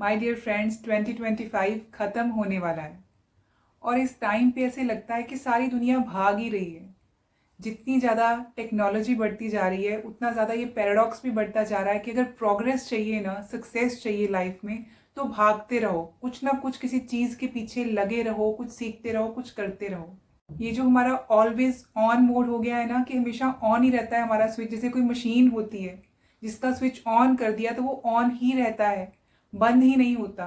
My dear friends 2025 ख़त्म होने वाला है और इस टाइम पे ऐसे लगता है कि सारी दुनिया भाग ही रही है। जितनी ज़्यादा टेक्नोलॉजी बढ़ती जा रही है उतना ज़्यादा ये पैराडॉक्स भी बढ़ता जा रहा है कि अगर प्रोग्रेस चाहिए ना, सक्सेस चाहिए लाइफ में, तो भागते रहो, कुछ ना कुछ किसी चीज़ के पीछे लगे रहो, कुछ सीखते रहो, कुछ करते रहो। ये जो हमारा ऑलवेज ऑन मोड हो गया है ना, कि हमेशा ऑन ही रहता है हमारा स्विच। जैसे कोई मशीन होती है जिसका स्विच ऑन कर दिया तो वो ऑन ही रहता है, बंद ही नहीं होता।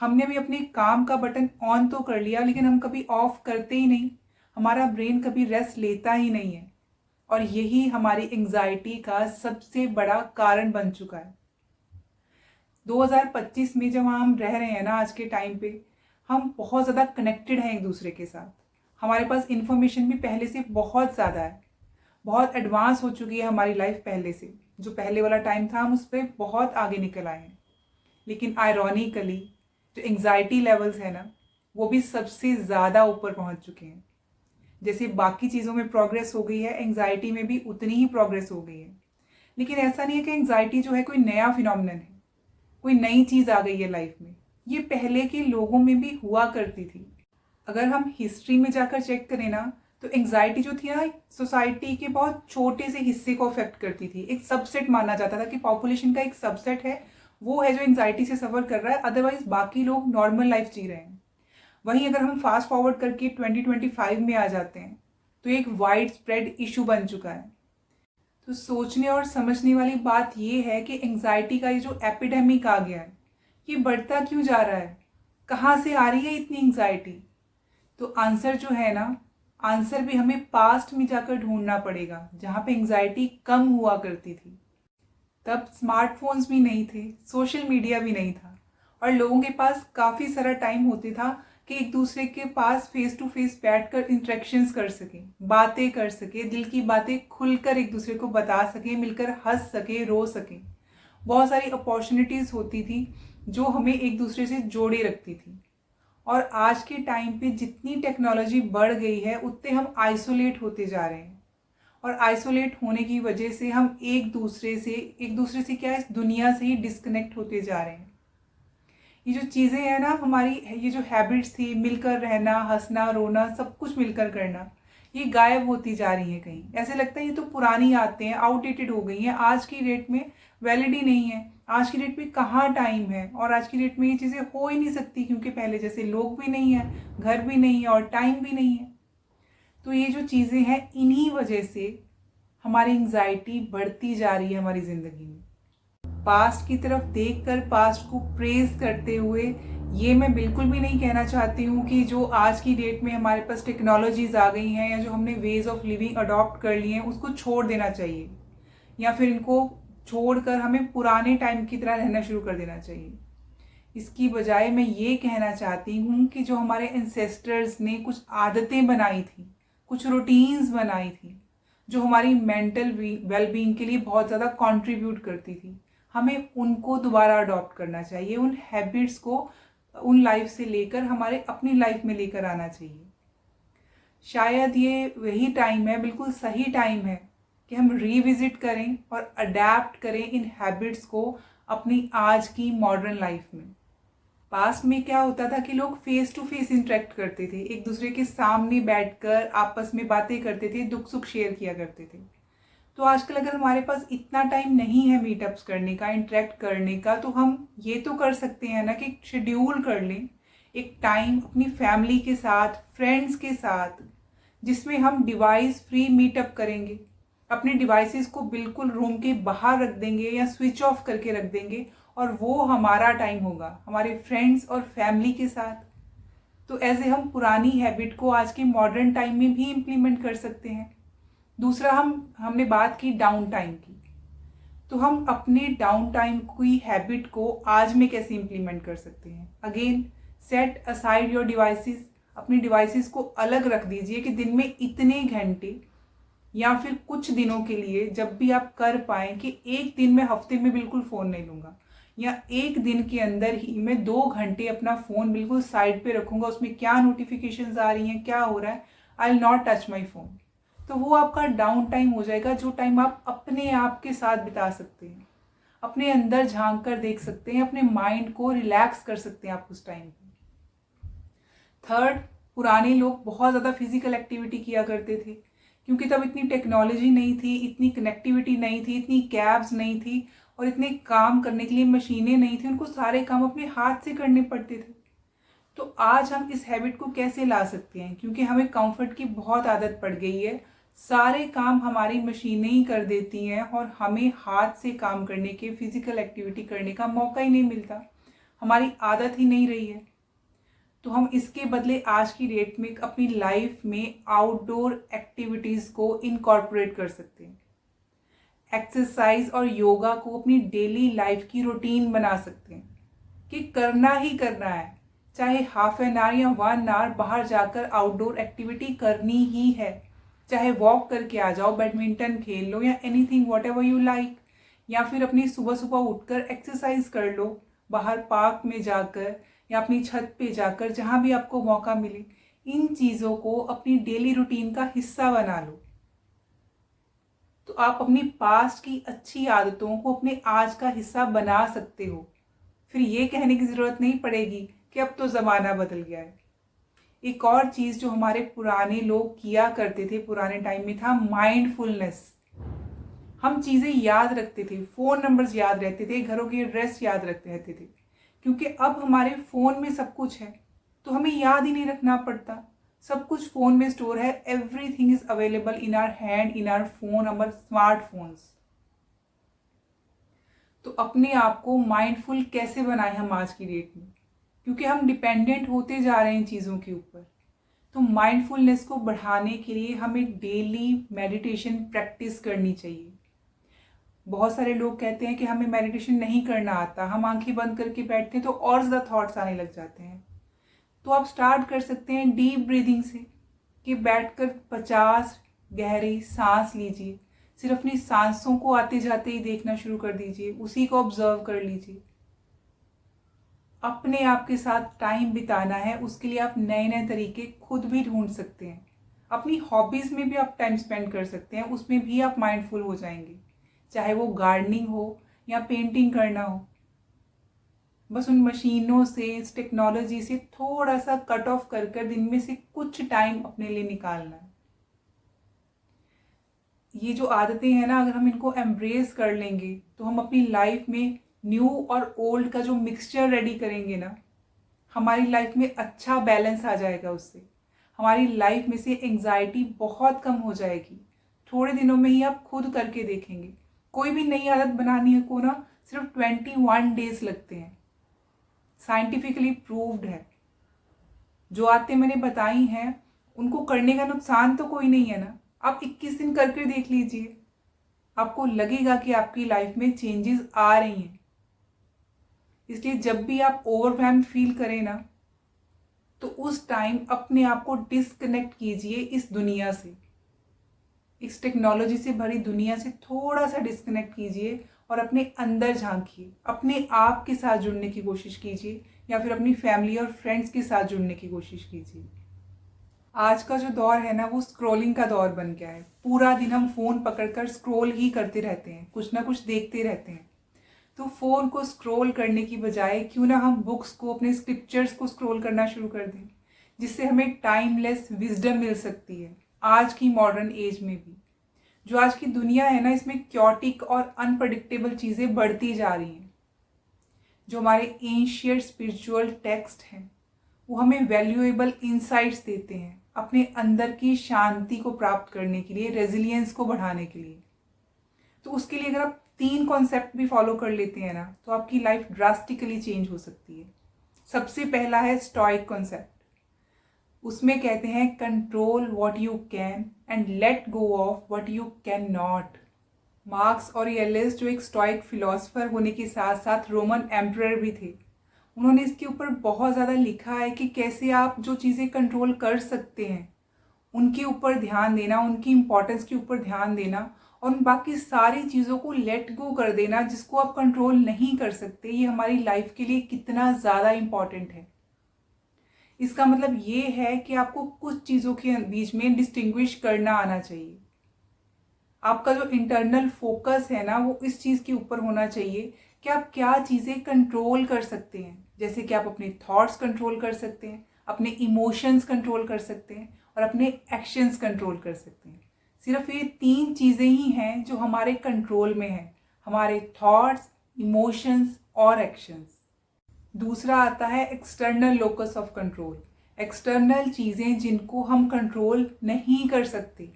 हमने भी अपने काम का बटन ऑन तो कर लिया लेकिन हम कभी ऑफ करते ही नहीं। हमारा ब्रेन कभी रेस्ट लेता ही नहीं है और यही हमारी एंजाइटी का सबसे बड़ा कारण बन चुका है। 2025 में जब हम रह रहे हैं ना, आज के टाइम पे हम बहुत ज़्यादा कनेक्टेड हैं एक दूसरे के साथ। हमारे पास इंफॉर्मेशन भी पहले से बहुत ज़्यादा है, बहुत एडवांस हो चुकी है हमारी लाइफ पहले से। जो पहले वाला टाइम था हम उस पर बहुत आगे निकल आए हैं। लेकिन आयरॉनिकली जो एंग्जाइटी लेवल्स है ना, वो भी सबसे ज़्यादा ऊपर पहुंच चुके हैं। जैसे बाकी चीज़ों में प्रोग्रेस हो गई है, एंग्जाइटी में भी उतनी ही प्रोग्रेस हो गई है। लेकिन ऐसा नहीं है कि एंग्जाइटी जो है कोई नया फिनोमिनन है, कोई नई चीज़ आ गई है लाइफ में। ये पहले के लोगों में भी हुआ करती थी। अगर हम हिस्ट्री में जाकर चेक करें ना, तो एंग्जाइटी जो थी ना, सोसाइटी के बहुत छोटे से हिस्से को अफेक्ट करती थी। एक सबसेट माना जाता था कि पॉपुलेशन का एक सबसेट है, वो है जो एंग्जाइटी से सफ़र कर रहा है, अदरवाइज बाकी लोग नॉर्मल लाइफ जी रहे हैं। वहीं अगर हम फास्ट फॉरवर्ड करके 2025 में आ जाते हैं तो एक वाइड स्प्रेड इशू बन चुका है। तो सोचने और समझने वाली बात ये है कि एंग्जाइटी का ये जो एपिडेमिक आ गया है, ये बढ़ता क्यों जा रहा है, कहाँ से आ रही है इतनी एंग्जाइटी? तो आंसर जो है ना, आंसर भी हमें पास्ट में जाकर ढूंढना पड़ेगा, जहाँ पे एंग्जाइटी कम हुआ करती थी। तब स्मार्टफोन्स भी नहीं थे, सोशल मीडिया भी नहीं था और लोगों के पास काफ़ी सारा टाइम होता था कि एक दूसरे के पास फेस टू फेस बैठकर इंटरेक्शंस कर सकें, बातें कर सकें, दिल की बातें खुलकर एक दूसरे को बता सकें, मिलकर हंस सकें, रो सकें। बहुत सारी अपॉर्चुनिटीज़ होती थी जो हमें एक दूसरे से जोड़े रखती थी। और आज के टाइम पे जितनी टेक्नोलॉजी बढ़ गई है उतने हम आइसोलेट होते जा रहे हैं और आइसोलेट होने की वजह से हम एक दूसरे से क्या, इस दुनिया से ही डिस्कनेक्ट होते जा रहे हैं। ये जो चीज़ें हैं ना हमारी, ये जो हैबिट्स थी, मिलकर रहना, हंसना, रोना, सब कुछ मिलकर करना, ये गायब होती जा रही हैं। कहीं ऐसे लगता है ये तो पुरानी आदतें हैं, आउटडेटेड हो गई हैं, आज की डेट में वैलिड ही नहीं है। आज की डेट में कहाँ टाइम है और आज की डेट में ये चीज़ें हो ही नहीं सकती, क्योंकि पहले जैसे लोग भी नहीं है, घर भी नहीं है और टाइम भी नहीं है। तो ये जो चीज़ें हैं, इन्हीं वजह से हमारी एंग्जाइटी बढ़ती जा रही है हमारी ज़िंदगी में। पास्ट की तरफ देखकर पास्ट को प्रेज करते हुए ये मैं बिल्कुल भी नहीं कहना चाहती हूँ कि जो आज की डेट में हमारे पास टेक्नोलॉजीज आ गई हैं या जो हमने वेज ऑफ लिविंग अडॉप्ट कर लिए हैं उसको छोड़ देना चाहिए, या फिर इनको छोड़कर हमें पुराने टाइम की तरह रहना शुरू कर देना चाहिए। इसकी बजाय मैं ये कहना चाहती हूँ कि जो हमारे एंसेस्टर्स ने कुछ आदतें बनाई थी, कुछ रूटीन्स बनाई थी, जो हमारी मेंटल वेलबींग के लिए बहुत ज़्यादा कंट्रीब्यूट करती थी, हमें उनको दोबारा अडॉप्ट करना चाहिए। उन हैबिट्स को उन लाइफ से लेकर हमारे अपनी लाइफ में लेकर आना चाहिए। शायद ये वही टाइम है, बिल्कुल सही टाइम है कि हम रिविजिट करें और अडेप्ट करें इन हैबिट्स को अपनी आज की मॉडर्न लाइफ में। पास्ट में क्या होता था कि लोग फेस टू फेस इंटरेक्ट करते थे, एक दूसरे के सामने बैठकर आपस में बातें करते थे, दुख सुख शेयर किया करते थे। तो आजकल अगर हमारे पास इतना टाइम नहीं है मीटअप्स करने का, इंटरेक्ट करने का, तो हम ये तो कर सकते हैं ना कि शेड्यूल कर लें एक टाइम अपनी फैमिली के साथ, फ्रेंड्स के साथ, जिसमें हम डिवाइस फ्री मीटअप करेंगे। अपने डिवाइसेस को बिल्कुल रूम के बाहर रख देंगे या स्विच ऑफ करके रख देंगे और वो हमारा टाइम होगा हमारे फ्रेंड्स और फैमिली के साथ। तो ऐसे हम पुरानी हैबिट को आज के मॉडर्न टाइम में भी इम्प्लीमेंट कर सकते हैं। दूसरा, हमने बात की डाउन टाइम की, तो हम अपने डाउन टाइम की हैबिट को आज में कैसे इम्प्लीमेंट कर सकते हैं? Again, set aside your devices. अपनी डिवाइसेस को अलग रख दीजिए कि दिन में इतने घंटे, या फिर कुछ दिनों के लिए जब भी आप कर पाएँ कि एक दिन में, हफ्ते में बिल्कुल फ़ोन नहीं लूँगा, या एक दिन के अंदर ही मैं 2 घंटे अपना फ़ोन बिल्कुल साइड पे रखूँगा, उसमें क्या नोटिफिकेशंस आ रही हैं, क्या हो रहा है, I will not touch my phone. तो वो आपका डाउन टाइम हो जाएगा, जो टाइम आप अपने आप के साथ बिता सकते हैं। अपने अंदर झांक कर देख सकते हैं, अपने माइंड को रिलैक्स कर सकते हैं आप उस टाइम पे। थर्ड, पुराने लोग बहुत ज़्यादा फिजिकल एक्टिविटी किया करते थे, क्योंकि तब इतनी टेक्नोलॉजी नहीं थी, इतनी कनेक्टिविटी नहीं थी, इतनी कैब्स नहीं थी और इतने काम करने के लिए मशीनें नहीं थी। उनको सारे काम अपने हाथ से करने पड़ते थे। तो आज हम इस हैबिट को कैसे ला सकते हैं, क्योंकि हमें कंफर्ट की बहुत आदत पड़ गई है। सारे काम हमारी मशीनें ही कर देती हैं और हमें हाथ से काम करने के, फिजिकल एक्टिविटी करने का मौका ही नहीं मिलता, हमारी आदत ही नहीं रही है। तो हम इसके बदले आज की डेट में अपनी लाइफ में आउटडोर एक्टिविटीज़ को इनकॉर्पोरेट कर सकते हैं। एक्सरसाइज और योगा को अपनी डेली लाइफ की रूटीन बना सकते हैं कि करना ही करना है, चाहे हाफ एन आवर या 1 आवर बाहर जाकर आउटडोर एक्टिविटी करनी ही है। चाहे वॉक करके आ जाओ, बैडमिंटन खेल लो या anything what ever you like, या फिर अपनी सुबह सुबह उठकर एक्सरसाइज कर लो बाहर पार्क में जाकर या अपनी छत पे जाकर, जहाँ भी आपको मौका मिले। इन चीज़ों को अपनी डेली रूटीन का हिस्सा बना लो, तो आप अपनी पास्ट की अच्छी आदतों को अपने आज का हिस्सा बना सकते हो। फिर ये कहने की ज़रूरत नहीं पड़ेगी कि अब तो ज़माना बदल गया है। एक और चीज़ जो हमारे पुराने लोग किया करते थे पुराने टाइम में था माइंडफुलनेस। हम चीज़ें याद रखते थे, फ़ोन नंबर्स याद रहते थे, घरों के एड्रेस याद रखते रहते थे, क्योंकि अब हमारे फ़ोन में सब कुछ है तो हमें याद ही नहीं रखना पड़ता। सब कुछ फ़ोन में स्टोर है, everything is available in our hand, in our phone, our smartphones. तो अपने आप को माइंडफुल कैसे बनाएं हम आज की डेट में, क्योंकि हम डिपेंडेंट होते जा रहे हैं इन चीज़ों के ऊपर। तो माइंडफुलनेस को बढ़ाने के लिए हमें डेली मेडिटेशन प्रैक्टिस करनी चाहिए। बहुत सारे लोग कहते हैं कि हमें मेडिटेशन नहीं करना आता, हम आंखें बंद करके बैठते हैं तो और ज़्यादा थॉट्स आने लग जाते हैं। तो आप स्टार्ट कर सकते हैं डीप ब्रीदिंग से, कि बैठकर 50 गहरी सांस लीजिए। सिर्फ अपनी सांसों को आते जाते ही देखना शुरू कर दीजिए, उसी को ऑब्जर्व कर लीजिए। अपने आप के साथ टाइम बिताना है, उसके लिए आप नए नए तरीके खुद भी ढूंढ सकते हैं। अपनी हॉबीज़ में भी आप टाइम स्पेंड कर सकते हैं, उसमें भी आप माइंडफुल हो जाएंगे, चाहे वो गार्डनिंग हो या पेंटिंग करना हो। बस उन मशीनों से, इस टेक्नोलॉजी से थोड़ा सा कट ऑफ कर कर दिन में से कुछ टाइम अपने लिए निकालना है। ये जो आदतें हैं ना, अगर हम इनको एम्ब्रेस कर लेंगे तो हम अपनी लाइफ में न्यू और ओल्ड का जो मिक्सचर रेडी करेंगे ना, हमारी लाइफ में अच्छा बैलेंस आ जाएगा। उससे हमारी लाइफ में से एंग्जाइटी बहुत कम हो जाएगी। थोड़े दिनों में ही आप खुद करके देखेंगे। कोई भी नई आदत बनानी है को ना सिर्फ 21 डेज लगते हैं, साइंटिफिकली प्रूव्ड है। जो आदतें मैंने बताई हैं उनको करने का नुकसान तो कोई नहीं है ना। आप 21 दिन करके देख लीजिए, आपको लगेगा कि आपकी लाइफ में चेंजेस आ रही हैं। इसलिए जब भी आप ओवरवेल्म्ड फील करें ना, तो उस टाइम अपने आप को डिस्कनेक्ट कीजिए इस दुनिया से, इस टेक्नोलॉजी से भरी दुनिया से थोड़ा सा डिस्कनेक्ट कीजिए और अपने अंदर झांकिए, अपने आप के साथ जुड़ने की कोशिश कीजिए या फिर अपनी फैमिली और फ्रेंड्स के साथ जुड़ने की कोशिश कीजिए। आज का जो दौर है ना, वो स्क्रॉलिंग का दौर बन गया है। पूरा दिन हम फ़ोन पकड़कर स्क्रॉल ही करते रहते हैं, कुछ ना कुछ देखते रहते हैं। तो फ़ोन को स्क्रॉल करने की बजाय क्यों ना हम बुक्स को, अपने स्क्रिप्चर्स को स्क्रॉल करना शुरू कर दें, जिससे हमें टाइमलेस विजडम मिल सकती है आज की मॉडर्न एज में भी। जो आज की दुनिया है ना, इसमें क्योटिक और अनप्रडिक्टेबल चीज़ें बढ़ती जा रही हैं। जो हमारे एंशियंट स्पिरिचुअल टेक्स्ट हैं वो हमें वैल्यूएबल इंसाइट्स देते हैं अपने अंदर की शांति को प्राप्त करने के लिए, रेजिलियंस को बढ़ाने के लिए। तो उसके लिए अगर आप 3 कॉन्सेप्ट भी फॉलो कर लेते हैं ना, तो आपकी लाइफ ड्रास्टिकली चेंज हो सकती है। सबसे पहला है स्टोइक कॉन्सेप्ट। उसमें कहते हैं control what you can and let go of what you can not. Marks Aurelius जो एक स्टोइक फिलोसफर होने के साथ साथ रोमन एम्परर भी थे, उन्होंने इसके ऊपर बहुत ज़्यादा लिखा है कि कैसे आप जो चीज़ें कंट्रोल कर सकते हैं उनके ऊपर ध्यान देना, उनकी इम्पोर्टेंस के ऊपर ध्यान देना, और उन बाकी सारी चीज़ों को लेट गो कर देना जिसको आप कंट्रोल नहीं कर सकते। ये हमारी लाइफ के लिए कितना ज़्यादा इम्पॉर्टेंट है। इसका मतलब ये है कि आपको कुछ चीज़ों के बीच में डिस्टिंग्विश करना आना चाहिए। आपका जो इंटरनल फोकस है ना वो इस चीज़ के ऊपर होना चाहिए कि आप क्या चीज़ें कंट्रोल कर सकते हैं। जैसे कि आप अपने थॉट्स कंट्रोल कर सकते हैं, अपने इमोशंस कंट्रोल कर सकते हैं और अपने एक्शंस कंट्रोल कर सकते हैं। सिर्फ ये 3 चीज़ें ही हैं जो हमारे कंट्रोल में हैं, हमारे थॉट्स, इमोशंस और एक्शंस। दूसरा आता है external locus of control. External चीज़ें जिनको हम कंट्रोल नहीं कर सकते,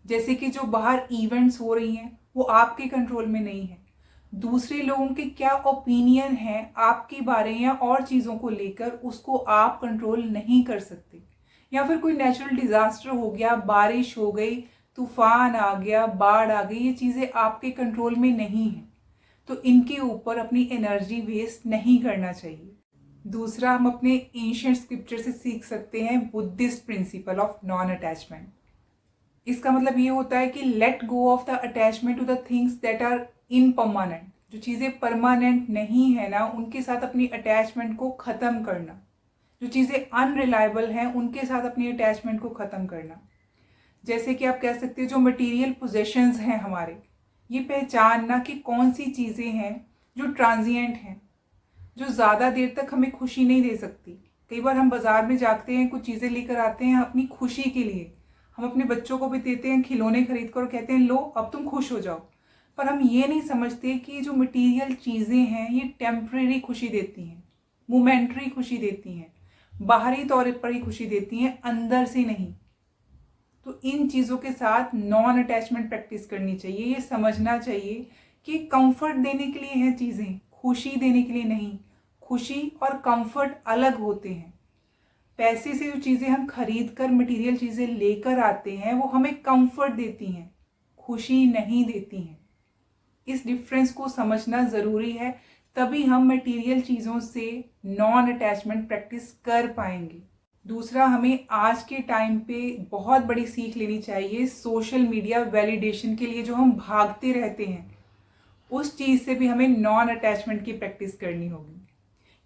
जैसे कि जो बाहर इवेंट्स हो रही हैं वो आपके कंट्रोल में नहीं है। दूसरे लोगों के क्या ओपिनियन है आपके बारे या और चीज़ों को लेकर, उसको आप कंट्रोल नहीं कर सकते। या फिर कोई नेचुरल डिज़ास्टर हो गया, बारिश हो गई, तूफान आ गया, बाढ़ आ गई, ये चीज़ें आपके कंट्रोल में नहीं है, तो इनके ऊपर अपनी एनर्जी वेस्ट नहीं करना चाहिए। दूसरा, हम अपने एंशिएंट स्क्रिप्चर से सीख सकते हैं Buddhist principle of non attachment. इसका मतलब ये होता है कि let go of the attachment to the things that are impermanent. जो चीज़ें परमानेंट नहीं है ना, उनके साथ अपनी अटैचमेंट को ख़त्म करना। जो चीज़ें अनरिलायबल हैं उनके साथ अपनी अटैचमेंट को ख़त्म करना। जैसे कि आप कह सकते हो जो मटेरियल पोजेशंस हैं हमारे, ये पहचानना कि कौन सी चीज़ें हैं जो ट्रांजिएंट हैं, जो ज़्यादा देर तक हमें खुशी नहीं दे सकती। कई बार हम बाज़ार में जाते हैं, कुछ चीज़ें लेकर आते हैं अपनी खुशी के लिए, हम अपने बच्चों को भी देते हैं खिलौने खरीद कर और कहते हैं लो अब तुम खुश हो जाओ। पर हम ये नहीं समझते कि जो मटेरियल चीज़ें हैं ये टेम्परेरी खुशी देती हैं, मोमेंट्री खुशी देती हैं, बाहरी तौर पर ही खुशी देती हैं, अंदर से नहीं। तो इन चीज़ों के साथ नॉन अटैचमेंट प्रैक्टिस करनी चाहिए। ये समझना चाहिए कि कंफर्ट देने के लिए हैं चीज़ें, खुशी देने के लिए नहीं। खुशी और कंफर्ट अलग होते हैं। पैसे से जो चीज़ें हम खरीद कर मटेरियल चीज़ें लेकर आते हैं वो हमें कंफर्ट देती हैं, खुशी नहीं देती हैं। इस डिफरेंस को समझना ज़रूरी है, तभी हम मटेरियल चीज़ों से नॉन अटैचमेंट प्रैक्टिस कर पाएंगे। दूसरा, हमें आज के टाइम पे बहुत बड़ी सीख लेनी चाहिए। सोशल मीडिया वैलिडेशन के लिए जो हम भागते रहते हैं, उस चीज़ से भी हमें नॉन अटैचमेंट की प्रैक्टिस करनी होगी।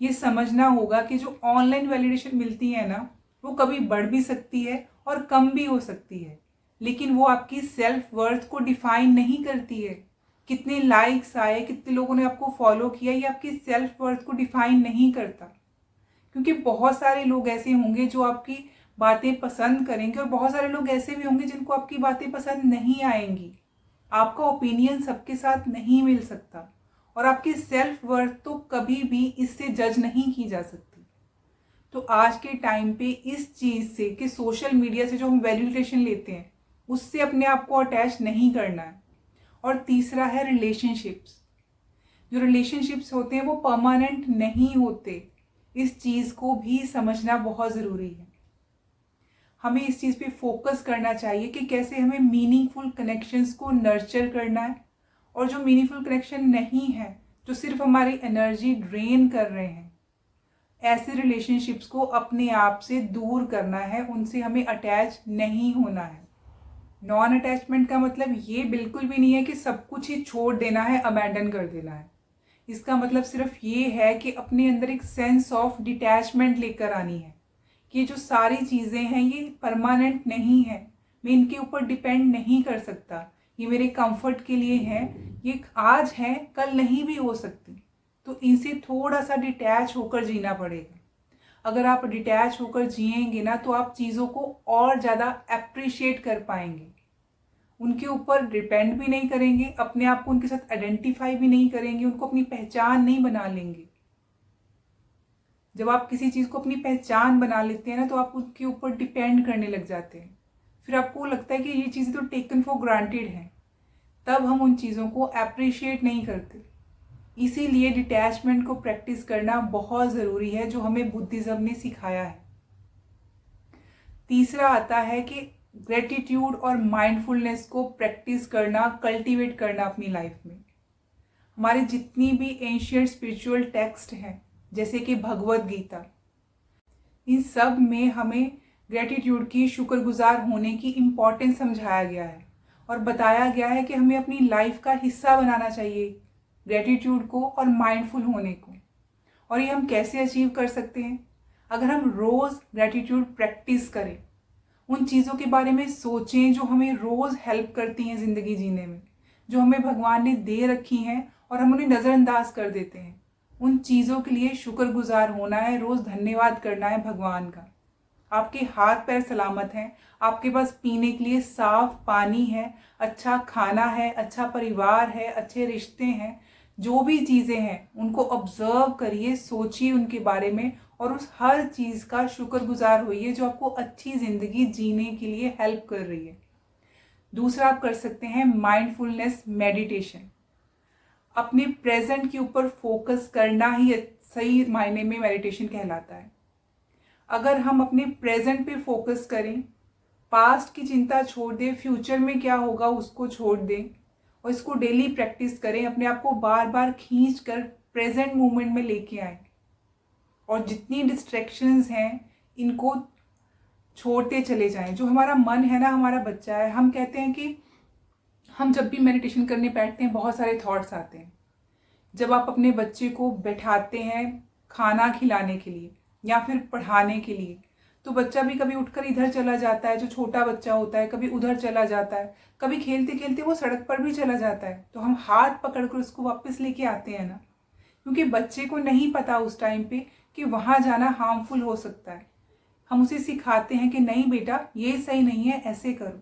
ये समझना होगा कि जो ऑनलाइन वैलिडेशन मिलती है ना, वो कभी बढ़ भी सकती है और कम भी हो सकती है, लेकिन वो आपकी सेल्फ वर्थ को डिफाइन नहीं करती है। कितने लाइक्स आए, कितने लोगों ने आपको फॉलो किया, ये आपकी सेल्फ वर्थ को डिफाइन नहीं करता। क्योंकि बहुत सारे लोग ऐसे होंगे जो आपकी बातें पसंद करेंगे और बहुत सारे लोग ऐसे भी होंगे जिनको आपकी बातें पसंद नहीं आएंगी। आपका ओपिनियन सबके साथ नहीं मिल सकता और आपकी सेल्फ वर्थ तो कभी भी इससे जज नहीं की जा सकती। तो आज के टाइम पे इस चीज़ से कि सोशल मीडिया से जो हम वैलिडेशन लेते हैं उससे अपने आप को अटैच नहीं करना है। और तीसरा है रिलेशनशिप्स। जो रिलेशनशिप्स होते हैं वो परमानेंट नहीं होते, इस चीज़ को भी समझना बहुत ज़रूरी है। हमें इस चीज़ पे फोकस करना चाहिए कि कैसे हमें मीनिंगफुल कनेक्शंस को नर्चर करना है, और जो मीनिंगफुल कनेक्शन नहीं है, जो सिर्फ हमारी एनर्जी ड्रेन कर रहे हैं, ऐसे रिलेशनशिप्स को अपने आप से दूर करना है, उनसे हमें अटैच नहीं होना है। नॉन अटैचमेंट का मतलब ये बिल्कुल भी नहीं है कि सब कुछ ही छोड़ देना है, अबैंडन कर देना है। इसका मतलब सिर्फ ये है कि अपने अंदर एक सेंस ऑफ डिटैचमेंट लेकर आनी है कि जो सारी चीज़ें हैं ये परमानेंट नहीं है, मैं इनके ऊपर डिपेंड नहीं कर सकता, ये मेरे कंफर्ट के लिए है, ये आज है कल नहीं भी हो सकती। तो इनसे थोड़ा सा डिटैच होकर जीना पड़ेगा। अगर आप डिटैच होकर जिएंगे ना, तो आप चीज़ों को और ज़्यादा अप्रिशिएट कर पाएंगे, उनके ऊपर डिपेंड भी नहीं करेंगे, अपने आप को उनके साथ आइडेंटिफाई भी नहीं करेंगे, उनको अपनी पहचान नहीं बना लेंगे। जब आप किसी चीज़ को अपनी पहचान बना लेते हैं ना, तो आप उनके ऊपर डिपेंड करने लग जाते हैं। फिर आपको लगता है कि ये चीज़ें तो टेकन फॉर ग्रांटेड हैं, तब हम उन चीज़ों को अप्रिशिएट नहीं करते। इसीलिए डिटैचमेंट को प्रैक्टिस करना बहुत ज़रूरी है, जो हमें बुद्धिज़्म ने सिखाया है। तीसरा आता है कि ग्रेटिट्यूड और माइंडफुलनेस को प्रैक्टिस करना, कल्टीवेट करना अपनी लाइफ में। हमारे जितनी भी एंशिएंट स्पिरिचुअल टेक्स्ट हैं, जैसे कि भगवद गीता, इन सब में हमें ग्रेटिट्यूड की, शुक्रगुजार होने की इम्पोर्टेंस समझाया गया है और बताया गया है कि हमें अपनी लाइफ का हिस्सा बनाना चाहिए ग्रेटिट्यूड को और माइंडफुल होने को। और ये हम कैसे अचीव कर सकते हैं? अगर हम रोज़ ग्रेटिट्यूड प्रैक्टिस करें, उन चीज़ों के बारे में सोचें जो हमें रोज़ हेल्प करती हैं ज़िंदगी जीने में, जो हमें भगवान ने दे रखी हैं और हम उन्हें नज़रअंदाज कर देते हैं। उन चीज़ों के लिए शुक्रगुजार होना है, रोज़ धन्यवाद करना है भगवान का। आपके हाथ पैर सलामत हैं, आपके पास पीने के लिए साफ पानी है, अच्छा खाना है, अच्छा परिवार है, अच्छे रिश्ते हैं। जो भी चीज़ें हैं उनको ऑब्जर्व करिए, सोचिए उनके बारे में और उस हर चीज़ का शुक्रगुजार होइए जो आपको अच्छी ज़िंदगी जीने के लिए हेल्प कर रही है। दूसरा आप कर सकते हैं माइंडफुलनेस मेडिटेशन। अपने प्रेजेंट के ऊपर फोकस करना ही सही मायने में मेडिटेशन कहलाता है। अगर हम अपने प्रेजेंट पे फोकस करें, पास्ट की चिंता छोड़ दें, फ्यूचर में क्या होगा उसको छोड़ दें और इसको डेली प्रैक्टिस करें, अपने आप को बार बार खींच कर प्रेजेंट मोमेंट में लेके आएं और जितनी डिस्ट्रैक्शंस हैं इनको छोड़ते चले जाएं। जो हमारा मन है ना, हमारा बच्चा है। हम कहते हैं कि हम जब भी मेडिटेशन करने बैठते हैं बहुत सारे थॉट्स आते हैं। जब आप अपने बच्चे को बैठाते हैं खाना खिलाने के लिए या फिर पढ़ाने के लिए, तो बच्चा भी कभी उठकर इधर चला जाता है, जो छोटा बच्चा होता है कभी उधर चला जाता है, कभी खेलते खेलते वो सड़क पर भी चला जाता है। तो हम हाथ पकड़कर उसको वापस लेके आते हैं ना, क्योंकि बच्चे को नहीं पता उस टाइम पे कि वहाँ जाना हार्मफुल हो सकता है। हम उसे सिखाते हैं कि नहीं बेटा ये सही नहीं है, ऐसे करो।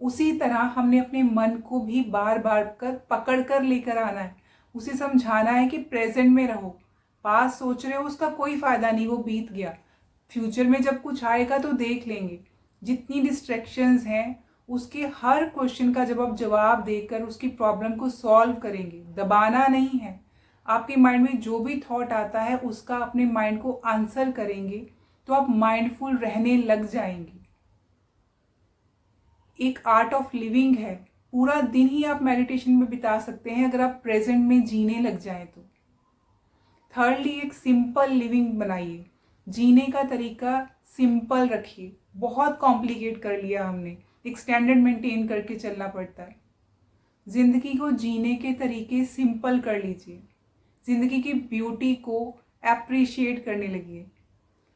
उसी तरह हमने अपने मन को भी बार बार पकड़ कर लेकर आना है, उसे समझाना है कि प्रेजेंट में रहो। पास सोच रहे हो उसका कोई फायदा नहीं, वो बीत गया। फ्यूचर में जब कुछ आएगा तो देख लेंगे। जितनी डिस्ट्रैक्शंस हैं उसके हर क्वेश्चन का जब आप जवाब देकर उसकी प्रॉब्लम को सॉल्व करेंगे, दबाना नहीं है। आपके माइंड में जो भी थॉट आता है उसका अपने माइंड को आंसर करेंगे तो आप माइंडफुल रहने लग जाएंगे। एक आर्ट ऑफ लिविंग है, पूरा दिन ही आप मेडिटेशन में बिता सकते हैं अगर आप प्रेजेंट में जीने लग जाएं तो। थर्डली, एक सिंपल लिविंग बनाइए, जीने का तरीका सिंपल रखिए। बहुत कॉम्प्लिकेट कर लिया हमने, एक स्टैंडर्ड मेंटेन करके चलना पड़ता है। जिंदगी को जीने के तरीके सिंपल कर लीजिए, जिंदगी की ब्यूटी को एप्रिशिएट करने लगिए,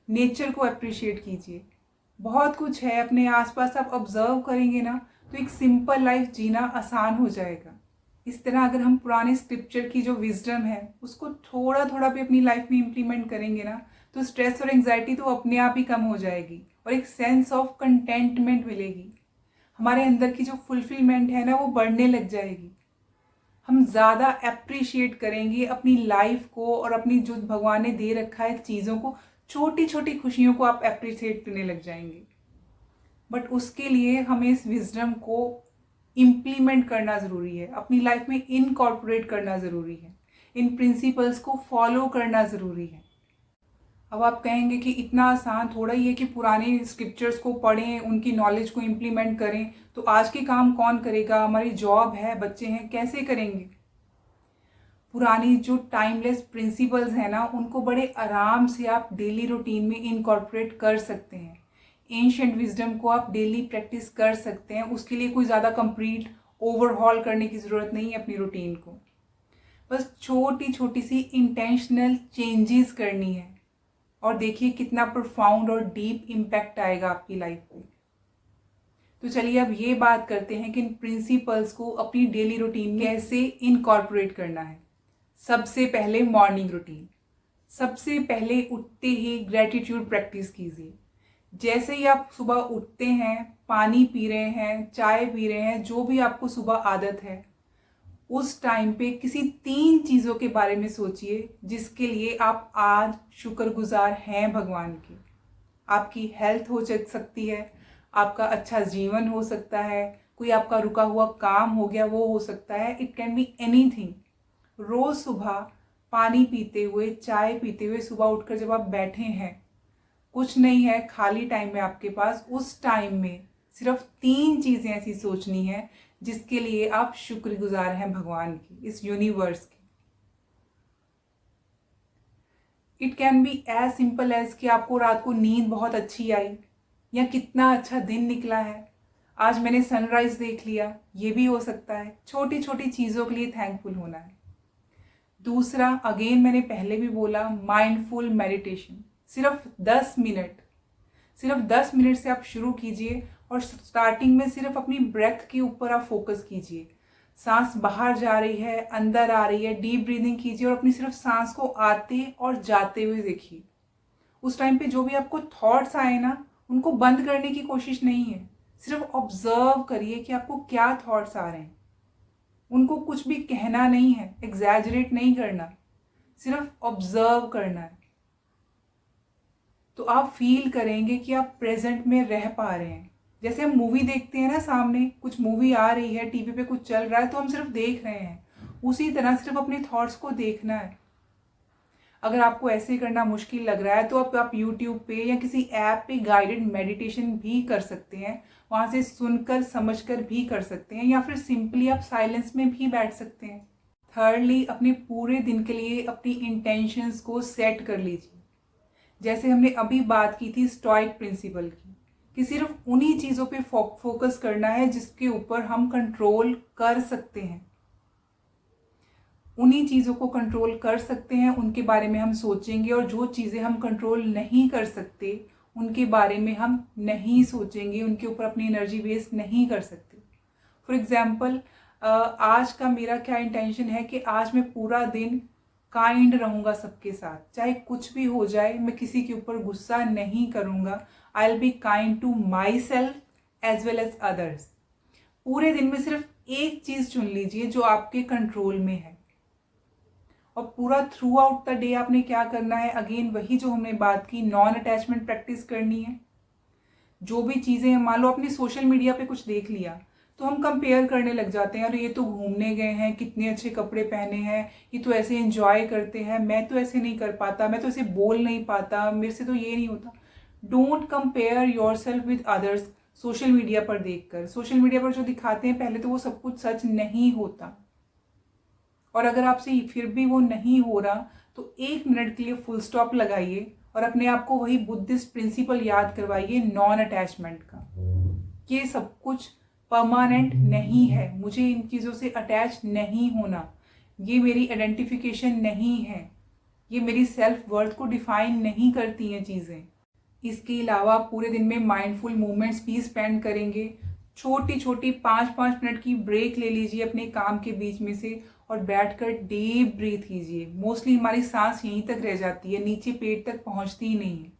नेचर को अप्रिशिएट कीजिए। बहुत कुछ है अपने आसपास, आप ऑब्जर्व करेंगे ना तो एक सिंपल लाइफ जीना आसान हो जाएगा। इस तरह अगर हम पुराने स्क्रिप्चर की जो विजडम है उसको थोड़ा थोड़ा भी अपनी लाइफ में इम्प्लीमेंट करेंगे ना तो स्ट्रेस और एंजाइटी तो अपने आप ही कम हो जाएगी और एक सेंस ऑफ कंटेंटमेंट मिलेगी। हमारे अंदर की जो फुलफिलमेंट है ना वो बढ़ने लग जाएगी। हम ज़्यादा अप्रिशिएट करेंगे अपनी लाइफ को और अपनी जो भगवान ने दे रखा है चीज़ों को। छोटी छोटी खुशियों को आप अप्रिशिएट करने लग जाएंगे। बट उसके लिए हमें इस विजडम को इम्प्लीमेंट करना ज़रूरी है, अपनी लाइफ में इनकॉर्पोरेट करना ज़रूरी है, इन प्रिंसिपल्स को फॉलो करना ज़रूरी है। अब आप कहेंगे कि इतना आसान थोड़ा ही है कि पुराने स्क्रिप्चर्स को पढ़ें, उनकी नॉलेज को इम्प्लीमेंट करें, तो आज के काम कौन करेगा, हमारी जॉब है, बच्चे हैं, कैसे करेंगे। पुरानी जो टाइमलेस प्रिंसिपल्स हैं ना उनको बड़े आराम से आप डेली रूटीन में इनकॉर्पोरेट कर सकते हैं। एंशिएंट विजडम को आप डेली प्रैक्टिस कर सकते हैं। उसके लिए कोई ज़्यादा कंप्लीट ओवरहॉल करने की ज़रूरत नहीं है अपनी रूटीन को। बस छोटी छोटी सी इंटेंशनल चेंजेस करनी है और देखिए कितना प्रोफाउंड और डीप इम्पैक्ट आएगा आपकी लाइफ पे। तो चलिए अब ये बात करते हैं कि इन प्रिंसिपल्स को अपनी डेली रूटीन में कैसे इनकॉर्पोरेट करना है। सबसे पहले मॉर्निंग रूटीन। सबसे पहले उठते ही ग्रेटिट्यूड प्रैक्टिस कीजिए। जैसे ही आप सुबह उठते हैं, पानी पी रहे हैं, चाय पी रहे हैं, जो भी आपको सुबह आदत है, उस टाइम पे किसी 3 चीज़ों के बारे में सोचिए जिसके लिए आप आज शुक्रगुजार हैं भगवान की। आपकी हेल्थ हो सकती है, आपका अच्छा जीवन हो सकता है, कोई आपका रुका हुआ काम हो गया वो हो सकता है। It can be anything. रोज़ सुबह पानी पीते हुए, चाय पीते हुए सुबह उठकर जब आप बैठे हैं, कुछ नहीं है, खाली टाइम है आपके पास, उस टाइम में सिर्फ 3 चीज़ें ऐसी सोचनी है जिसके लिए आप शुक्रगुजार हैं भगवान की, इस यूनिवर्स की। It can be as simple as कि आपको रात को नींद बहुत अच्छी आई या कितना अच्छा दिन निकला है, आज मैंने सनराइज देख लिया, ये भी हो सकता है। छोटी छोटी चीज़ों के लिए थैंकफुल होना है। दूसरा, अगेन मैंने पहले भी बोला, माइंडफुल मेडिटेशन। सिर्फ 10 मिनट, सिर्फ 10 मिनट से आप शुरू कीजिए और स्टार्टिंग में सिर्फ अपनी ब्रेथ के ऊपर आप फोकस कीजिए। सांस बाहर जा रही है, अंदर आ रही है, डीप ब्रीदिंग कीजिए और अपनी सिर्फ सांस को आते और जाते हुए देखिए। उस टाइम पे जो भी आपको थॉट्स आए ना, उनको बंद करने की कोशिश नहीं है, सिर्फ ऑब्जर्व करिए कि आपको क्या थॉट्स आ रहे हैं। उनको कुछ भी कहना नहीं है, एग्जैजरेट नहीं करना, सिर्फ ऑब्जर्व करना है। तो आप फील करेंगे कि आप प्रेजेंट में रह पा रहे हैं। जैसे हम मूवी देखते हैं ना, सामने कुछ मूवी आ रही है, टीवी पे कुछ चल रहा है तो हम सिर्फ देख रहे हैं, उसी तरह सिर्फ अपने थॉट्स को देखना है। अगर आपको ऐसे करना मुश्किल लग रहा है तो आप यूट्यूब पे या किसी ऐप पे गाइडेड मेडिटेशन भी कर सकते हैं, वहाँ से सुनकर समझकर भी कर सकते हैं, या फिर सिंपली आप साइलेंस में भी बैठ सकते हैं। थर्डली, अपने पूरे दिन के लिए अपनी इंटेंशंस को सेट कर लीजिए। जैसे हमने अभी बात की थी स्टोइक प्रिंसिपल की, कि सिर्फ उन्हीं चीज़ों पे फोकस करना है जिसके ऊपर हम कंट्रोल कर सकते हैं। उन्हीं चीज़ों को कंट्रोल कर सकते हैं, उनके बारे में हम सोचेंगे, और जो चीज़ें हम कंट्रोल नहीं कर सकते उनके बारे में हम नहीं सोचेंगे, उनके ऊपर अपनी एनर्जी वेस्ट नहीं कर सकते। फॉर एग्जाम्पल, आज का मेरा क्या इंटेंशन है कि आज मैं पूरा दिन काइंड रहूँगा सबके साथ, चाहे कुछ भी हो जाए, मैं किसी के ऊपर गुस्सा नहीं करूँगा। I will be kind to my self as well as others. पूरे दिन में सिर्फ एक चीज़ चुन लीजिए जो आपके कंट्रोल में है, और पूरा थ्रू आउट द डे आपने क्या करना है, अगेन वही जो हमने बात की, नॉन अटैचमेंट प्रैक्टिस करनी है। जो भी चीज़ें, मान लो आपने सोशल मीडिया पे कुछ देख लिया तो हम कंपेयर करने लग जाते हैं, अरे ये तो घूमने गए हैं, कितने अच्छे कपड़े पहने हैं, ये तो ऐसे एंजॉय करते हैं, मैं तो ऐसे नहीं कर पाता, मैं तो ऐसे बोल नहीं पाता, मेरे से तो ये नहीं होता। Don't compare your self with others social media पर देखकर। सोशल मीडिया पर जो दिखाते हैं पहले तो वो सब कुछ सच नहीं होता, और अगर आपसे फिर भी वो नहीं हो रहा तो 1 मिनट के लिए फुल स्टॉप लगाइए और अपने आप को वही बुद्धिस्ट प्रिंसिपल याद करवाइए, नॉन अटैचमेंट का। ये सब कुछ परमानेंट नहीं है, मुझे इन चीज़ों से अटैच नहीं होना, ये मेरी आइडेंटिफिकेशन नहीं है, ये मेरी सेल्फ वर्थ को डिफाइन नहीं करती हैं चीज़ें। इसके अलावा पूरे दिन में माइंडफुल मूवमेंट्स भी स्पेंड करेंगे। छोटी छोटी 5-5 मिनट की ब्रेक ले लीजिए अपने काम के बीच में से और बैठकर डीप ब्रीथ कीजिए। मोस्टली हमारी सांस यहीं तक रह जाती है, नीचे पेट तक पहुंचती ही नहीं है।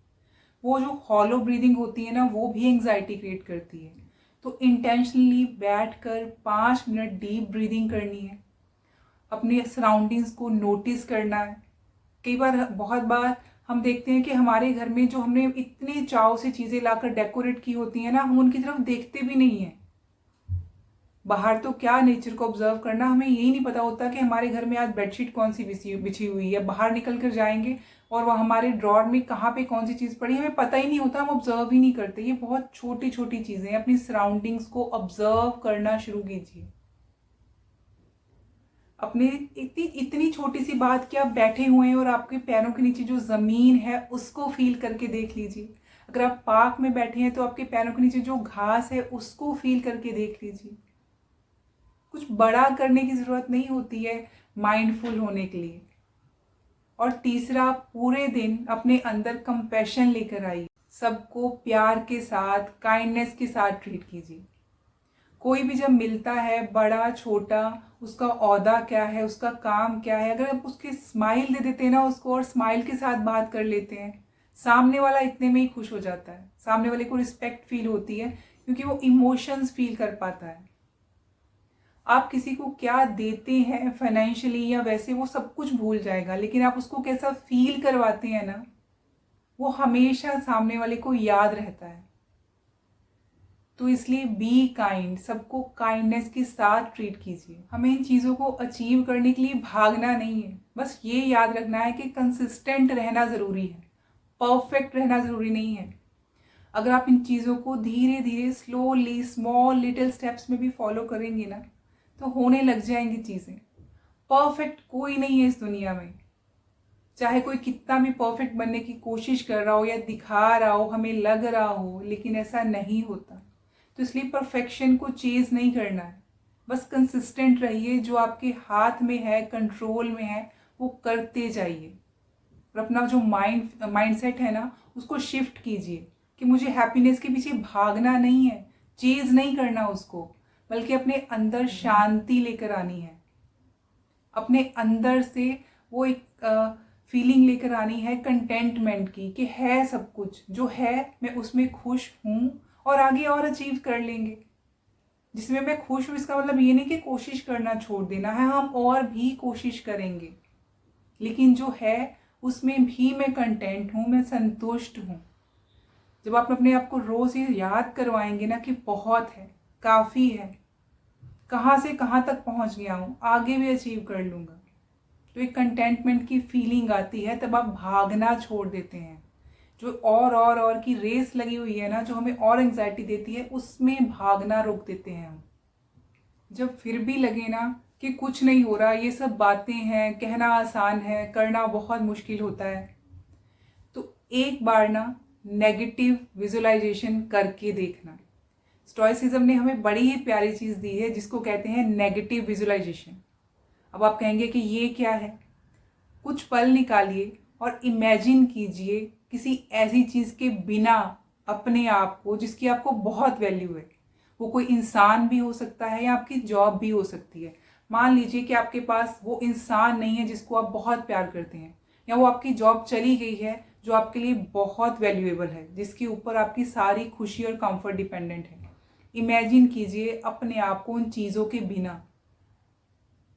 वो जो हॉलो ब्रीदिंग होती है ना, वो भी एंग्जाइटी क्रिएट करती है। तो इंटेंशनली बैठकर 5 मिनट डीप ब्रीदिंग करनी है, अपने सराउंडिंग्स को नोटिस करना है। कई बार, बहुत बार हम देखते हैं कि हमारे घर में जो हमने इतने चाव से चीज़ें लाकर डेकोरेट की होती हैं ना, हम उनकी तरफ देखते भी नहीं हैं। बाहर तो क्या नेचर को ऑब्जर्व करना, हमें यही नहीं पता होता कि हमारे घर में आज बेडशीट कौन सी बिछी हुई है। बाहर निकल कर जाएंगे और वह हमारे ड्रॉर में कहाँ पे कौन सी चीज़ पड़ी, हमें पता ही नहीं होता, हम ऑब्जर्व ही नहीं करते। ये बहुत छोटी छोटी चीज़ें हैं। अपनी सराउंडिंग्स को ऑब्जर्व करना शुरू कीजिए। अपने इतनी छोटी सी बात कि आप बैठे हुए हैं और आपके पैरों के नीचे जो ज़मीन है उसको फील करके देख लीजिए। अगर आप पार्क में बैठे हैं तो आपके पैरों के नीचे जो घास है उसको फील करके देख लीजिए। कुछ बड़ा करने की ज़रूरत नहीं होती है माइंडफुल होने के लिए। और तीसरा, पूरे दिन अपने अंदर कंपैशन लेकर आइए। सबको प्यार के साथ, काइंडनेस के साथ ट्रीट कीजिए। कोई भी जब मिलता है, बड़ा छोटा, उसका ओहदा क्या है, उसका काम क्या है, अगर आप उसके स्माइल दे देते हैं ना उसको और स्माइल के साथ बात कर लेते हैं, सामने वाला इतने में ही खुश हो जाता है। सामने वाले को रिस्पेक्ट फील होती है क्योंकि वो इमोशंस फील कर पाता है। आप किसी को क्या देते हैं फाइनेंशियली या वैसे, वो सब कुछ भूल जाएगा, लेकिन आप उसको कैसा फील करवाते हैं ना, वो हमेशा सामने वाले को याद रहता है। तो इसलिए बी काइंड, सबको काइंडनेस के साथ ट्रीट कीजिए। हमें इन चीज़ों को अचीव करने के लिए भागना नहीं है, बस ये याद रखना है कि कंसिस्टेंट रहना ज़रूरी है, परफेक्ट रहना ज़रूरी नहीं है। अगर आप इन चीज़ों को धीरे धीरे, स्लोली, स्मॉल लिटिल स्टेप्स में भी फॉलो करेंगे ना, तो होने लग जाएंगी चीज़ें। परफेक्ट कोई नहीं है इस दुनिया में, चाहे कोई कितना भी परफेक्ट बनने की कोशिश कर रहा हो या दिखा रहा हो, हमें लग रहा हो, लेकिन ऐसा नहीं होता। तो इसलिए परफेक्शन को चेज नहीं करना है, बस कंसिस्टेंट रहिए। जो आपके हाथ में है, कंट्रोल में है, वो करते जाइए। और अपना जो माइंडसेट है ना, उसको शिफ्ट कीजिए। कि मुझे हैप्पीनेस के पीछे भागना नहीं है, चेज नहीं करना उसको, बल्कि अपने अंदर शांति लेकर आनी है, अपने अंदर से वो एक फीलिंग लेकर आनी है कंटेंटमेंट की, कि है सब कुछ जो है, मैं उसमें खुश हूँ और आगे और अचीव कर लेंगे। जिसमें मैं खुश हूँ इसका मतलब ये नहीं कि कोशिश करना छोड़ देना है, हम और भी कोशिश करेंगे, लेकिन जो है उसमें भी मैं कंटेंट हूँ, मैं संतुष्ट हूँ। जब आप अपने आप को रोज ये याद करवाएंगे ना कि बहुत है, काफ़ी है, कहाँ से कहाँ तक पहुँच गया हूँ, आगे भी अचीव कर लूँगा, तो एक कंटेंटमेंट की फीलिंग आती है। तब आप भागना छोड़ देते हैं। जो और की रेस लगी हुई है ना, जो हमें और एंग्जाइटी देती है, उसमें भागना रोक देते हैं हम। जब फिर भी लगे ना कि कुछ नहीं हो रहा, ये सब बातें हैं, कहना आसान है, करना बहुत मुश्किल होता है, तो एक बार ना नेगेटिव विजुअलाइजेशन करके देखना। स्टोइसिज्म ने हमें बड़ी ही प्यारी चीज़ दी है जिसको कहते हैं नेगेटिव विजुअलाइजेशन। अब आप कहेंगे कि ये क्या है? कुछ पल निकालिए और इमेजिन कीजिए किसी ऐसी चीज़ के बिना अपने आप को, जिसकी आपको बहुत वैल्यू है। वो कोई इंसान भी हो सकता है या आपकी जॉब भी हो सकती है। मान लीजिए कि आपके पास वो इंसान नहीं है जिसको आप बहुत प्यार करते हैं, या वो आपकी जॉब चली गई है जो आपके लिए बहुत वैल्यूएबल है, जिसके ऊपर आपकी सारी खुशी और कंफर्ट डिपेंडेंट है। इमेजिन कीजिए अपने आप को उन चीज़ों के बिना,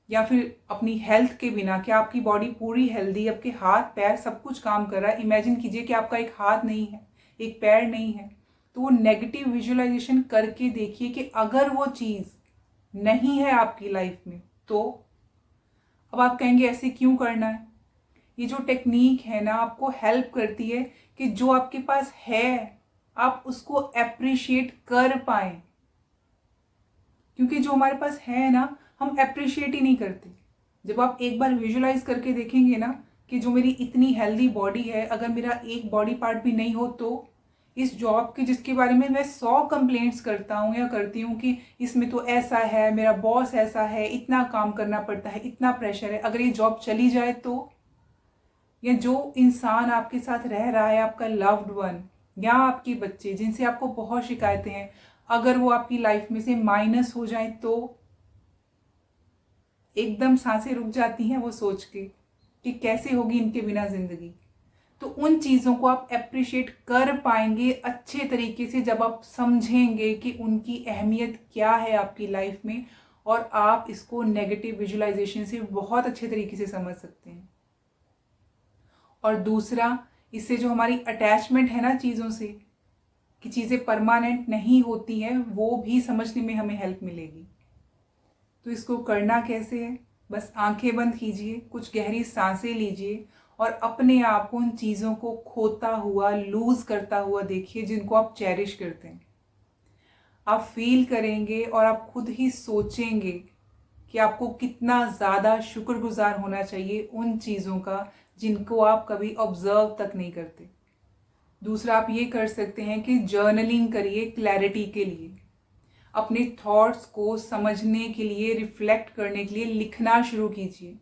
या फिर अपनी हेल्थ के बिना। क्या आपकी बॉडी पूरी हेल्दी, आपके हाथ पैर सब कुछ काम कर रहा है? इमेजिन कीजिए कि आपका एक हाथ नहीं है, एक पैर नहीं है। तो वो नेगेटिव विजुअलाइजेशन करके देखिए कि अगर वो चीज़ नहीं है आपकी लाइफ में, तो अब आप कहेंगे ऐसे क्यों करना है? ये जो टेक्निक है ना, आपको हेल्प करती है कि जो आपके पास है आप उसको अप्रिशिएट कर पाए। क्योंकि जो हमारे पास है ना, हम अप्रिशिएट ही नहीं करते। जब आप एक बार विजुलाइज करके देखेंगे ना कि जो मेरी इतनी हेल्दी बॉडी है, अगर मेरा एक बॉडी पार्ट भी नहीं हो, तो इस जॉब के जिसके बारे में मैं 100 कंप्लेंट्स करता हूँ या करती हूँ कि इसमें तो ऐसा है, मेरा बॉस ऐसा है, इतना काम करना पड़ता है, इतना प्रेशर है, अगर ये जॉब चली जाए तो, या जो इंसान आपके साथ रह रहा है, आपका लव्ड वन या आपके बच्चे जिनसे आपको बहुत शिकायतें हैं, अगर वो आपकी लाइफ में से माइनस हो जाए, तो एकदम सांसें रुक जाती हैं वो सोच के कि कैसे होगी इनके बिना जिंदगी। तो उन चीज़ों को आप अप्रिशिएट कर पाएंगे अच्छे तरीके से जब आप समझेंगे कि उनकी अहमियत क्या है आपकी लाइफ में, और आप इसको नेगेटिव विजुअलाइजेशन से बहुत अच्छे तरीके से समझ सकते हैं। और दूसरा, इससे जो हमारी अटैचमेंट है ना चीज़ों से, कि चीज़ें परमानेंट नहीं होती हैं, वो भी समझने में हमें हेल्प मिलेगी। तो इसको करना कैसे है? बस आंखें बंद कीजिए, कुछ गहरी सांसें लीजिए और अपने आप को उन चीज़ों को खोता हुआ, लूज करता हुआ देखिए जिनको आप चेरिश करते हैं। आप फील करेंगे और आप खुद ही सोचेंगे कि आपको कितना ज़्यादा शुक्रगुजार होना चाहिए उन चीज़ों का जिनको आप कभी ऑब्जर्व तक नहीं करते। दूसरा, आप ये कर सकते हैं कि जर्नलिंग करिए क्लैरिटी के लिए, अपने थॉट्स को समझने के लिए, रिफ्लेक्ट करने के लिए लिखना शुरू कीजिए।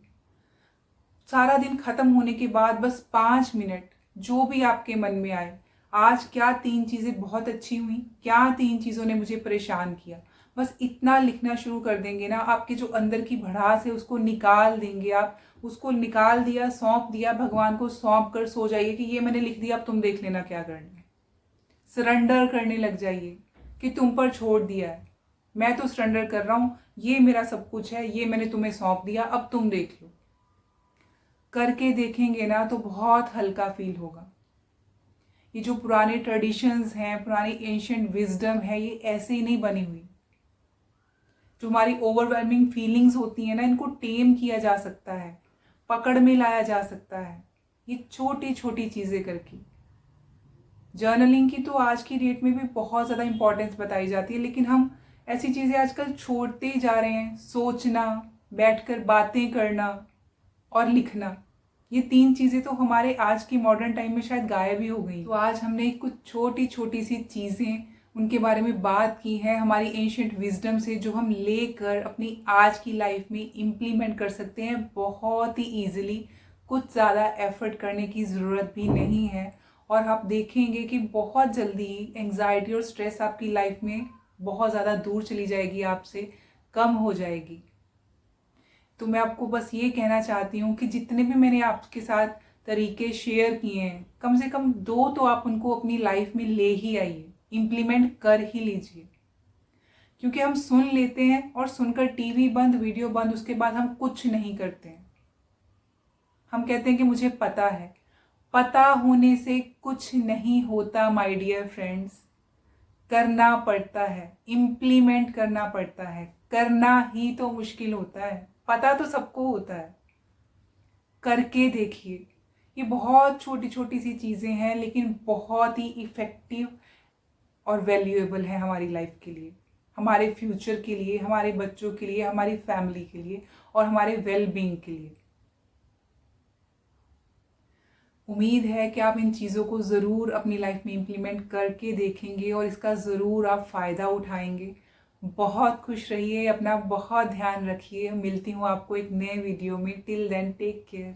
सारा दिन खत्म होने के बाद बस 5 मिनट जो भी आपके मन में आए, आज क्या 3 चीज़ें बहुत अच्छी हुई, क्या 3 चीज़ों ने मुझे परेशान किया, बस इतना लिखना शुरू कर देंगे ना, आपके जो अंदर की भड़ास है उसको निकाल देंगे आप। उसको निकाल दिया, सौंप दिया, भगवान को सौंप कर सो जाइए कि ये मैंने लिख दिया, अब तुम देख लेना क्या करना है। सरेंडर करने लग जाइए कि तुम पर छोड़ दिया है, मैं तो सरेंडर कर रहा हूँ, ये मेरा सब कुछ है, ये मैंने तुम्हें सौंप दिया, अब तुम देख लो। करके देखेंगे ना तो बहुत हल्का फील होगा। ये जो पुराने ट्रेडिशंस हैं, पुरानी एंशिएंट विजडम है, ये ऐसे ही नहीं बनी हुई। जो हमारी ओवरवेलमिंग फीलिंग्स होती हैं ना, इनको टेम किया जा सकता है, पकड़ में लाया जा सकता है, ये छोटी छोटी चीज़ें करके। जर्नलिंग की तो आज की डेट में भी बहुत ज़्यादा इंपॉर्टेंस बताई जाती है, लेकिन हम ऐसी चीज़ें आजकल छोड़ते ही जा रहे हैं। सोचना, बैठकर बातें करना और लिखना, ये 3 चीज़ें तो हमारे आज की मॉडर्न टाइम में शायद गायब ही हो गई। तो आज हमने कुछ छोटी छोटी सी चीज़ें उनके बारे में बात की है हमारी एंशिएंट विजडम से, जो हम लेकर अपनी आज की लाइफ में इम्प्लीमेंट कर सकते हैं बहुत ही ईजिली। कुछ ज़्यादा एफर्ट करने की ज़रूरत भी नहीं है और आप देखेंगे कि बहुत जल्दी एंग्जाइटी और स्ट्रेस आपकी लाइफ में बहुत ज़्यादा दूर चली जाएगी, आपसे कम हो जाएगी। तो मैं आपको बस ये कहना चाहती हूँ कि जितने भी मैंने आपके साथ तरीके शेयर किए हैं, कम से कम 2 तो आप उनको अपनी लाइफ में ले ही आइए, इम्प्लीमेंट कर ही लीजिए। क्योंकि हम सुन लेते हैं और सुनकर टीवी बंद, वीडियो बंद, उसके बाद हम कुछ नहीं करते हैं। हम कहते हैं कि मुझे पता है। पता होने से कुछ नहीं होता माय डियर फ्रेंड्स। करना पड़ता है, इम्प्लीमेंट करना पड़ता है। करना ही तो मुश्किल होता है, पता तो सबको होता है। करके देखिए। ये बहुत छोटी छोटी सी चीज़ें हैं, लेकिन बहुत ही इफ़ेक्टिव और वैल्यूएबल है हमारी लाइफ के लिए, हमारे फ्यूचर के लिए, हमारे बच्चों के लिए, हमारी फैमिली के लिए और हमारे वेल बीइंग के लिए। उम्मीद है कि आप इन चीज़ों को ज़रूर अपनी लाइफ में इम्प्लीमेंट करके देखेंगे और इसका ज़रूर आप फ़ायदा उठाएंगे। बहुत खुश रहिए, अपना बहुत ध्यान रखिए। मिलती हूँ आपको एक नए वीडियो में। Till then take care.